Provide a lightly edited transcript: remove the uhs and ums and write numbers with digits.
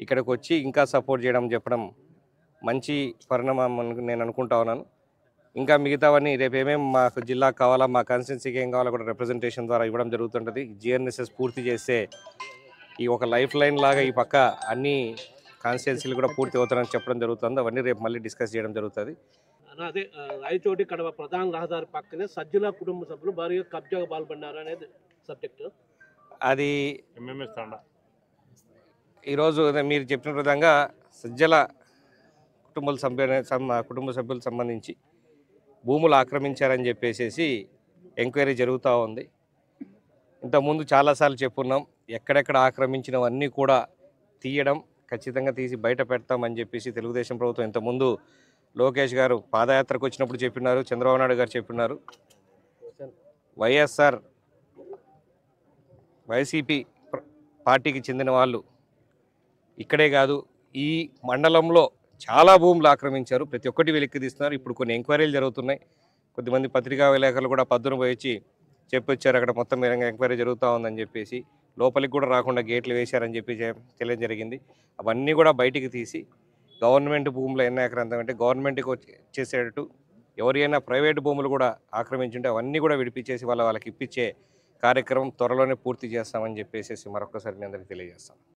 ఇక్కడికి వచ్చి ఇంకా సపోర్ట్ చెప్పడం మంచి పరిణామం అని నేను అనుకుంటా ఉన్నాను. ఇంకా మిగతావన్నీ రేపు ఏమేమి మాకు జిల్లాకు కావాలా, మా కాన్స్టిట్యున్సీకి ఏం కావాలో కూడా రిప్రజెంటేషన్ ద్వారా ఇవ్వడం జరుగుతుంటుంది. జిఎన్ఎస్ఎస్ పూర్తి చేస్తే ఈ ఒక లైఫ్ లైన్ లాగా ఈ పక్క అన్ని కాన్స్టిట్యున్సీలు కూడా పూర్తి అవుతారని చెప్పడం జరుగుతుంది. అవన్నీ రేపు మళ్ళీ డిస్కస్ చేయడం జరుగుతుంది. అదే రాయచోటి కడప ప్రధాన రహదారి పక్కనే సజ్జల కుటుంబ సభ్యులు భారీగా కబ్జాకు పాల్పడినారు అనేది సబ్జెక్టు. అది ఈరోజు మీరు చెప్పిన విధంగా సజ్జల కుటుంబ సభ్యులకు సంబంధించి భూములు ఆక్రమించారని చెప్పేసి ఎంక్వైరీ జరుగుతూ ఉంది. ఇంతకుముందు చాలాసార్లు చెప్పున్నాం, ఎక్కడెక్కడ ఆక్రమించినవన్నీ కూడా తీయడం, ఖచ్చితంగా తీసి బయట పెడతామని చెప్పేసి తెలుగుదేశం ప్రభుత్వం ఇంతకుముందు లోకేష్ గారు పాదయాత్రకు వచ్చినప్పుడు చెప్పినారు, చంద్రబాబు నాయుడు గారు చెప్పినారు. వైసీపీ పార్టీకి చెందిన వాళ్ళు ఇక్కడే కాదు ఈ మండలంలో చాలా భూములు ఆక్రమించారు, ప్రతి ఒక్కటి వెలిక్కి తీస్తున్నారు. ఇప్పుడు కొన్ని ఎంక్వైరీలు జరుగుతున్నాయి. కొద్దిమంది పత్రికా విలేకరులు కూడా పద్దును పోయి వచ్చి చెప్పొచ్చారు, అక్కడ మొత్తం ఎంక్వైరీ జరుగుతూ ఉందని చెప్పేసి, లోపలికి కూడా రాకుండా గేట్లు వేశారని చెప్పి తెలియడం జరిగింది. అవన్నీ కూడా బయటికి తీసి గవర్నమెంట్ భూములు ఎన్ని ఆక్రాంతం అంటే గవర్నమెంట్కి వచ్చేసేటట్టు, ఎవరైనా ప్రైవేటు భూములు కూడా ఆక్రమించుంటే అవన్నీ కూడా విడిపించేసి వాళ్ళకి ఇప్పించే కార్యక్రమం త్వరలోనే పూర్తి చేస్తామని చెప్పేసి మరొకసారి మీ అందరికీ తెలియజేస్తాం.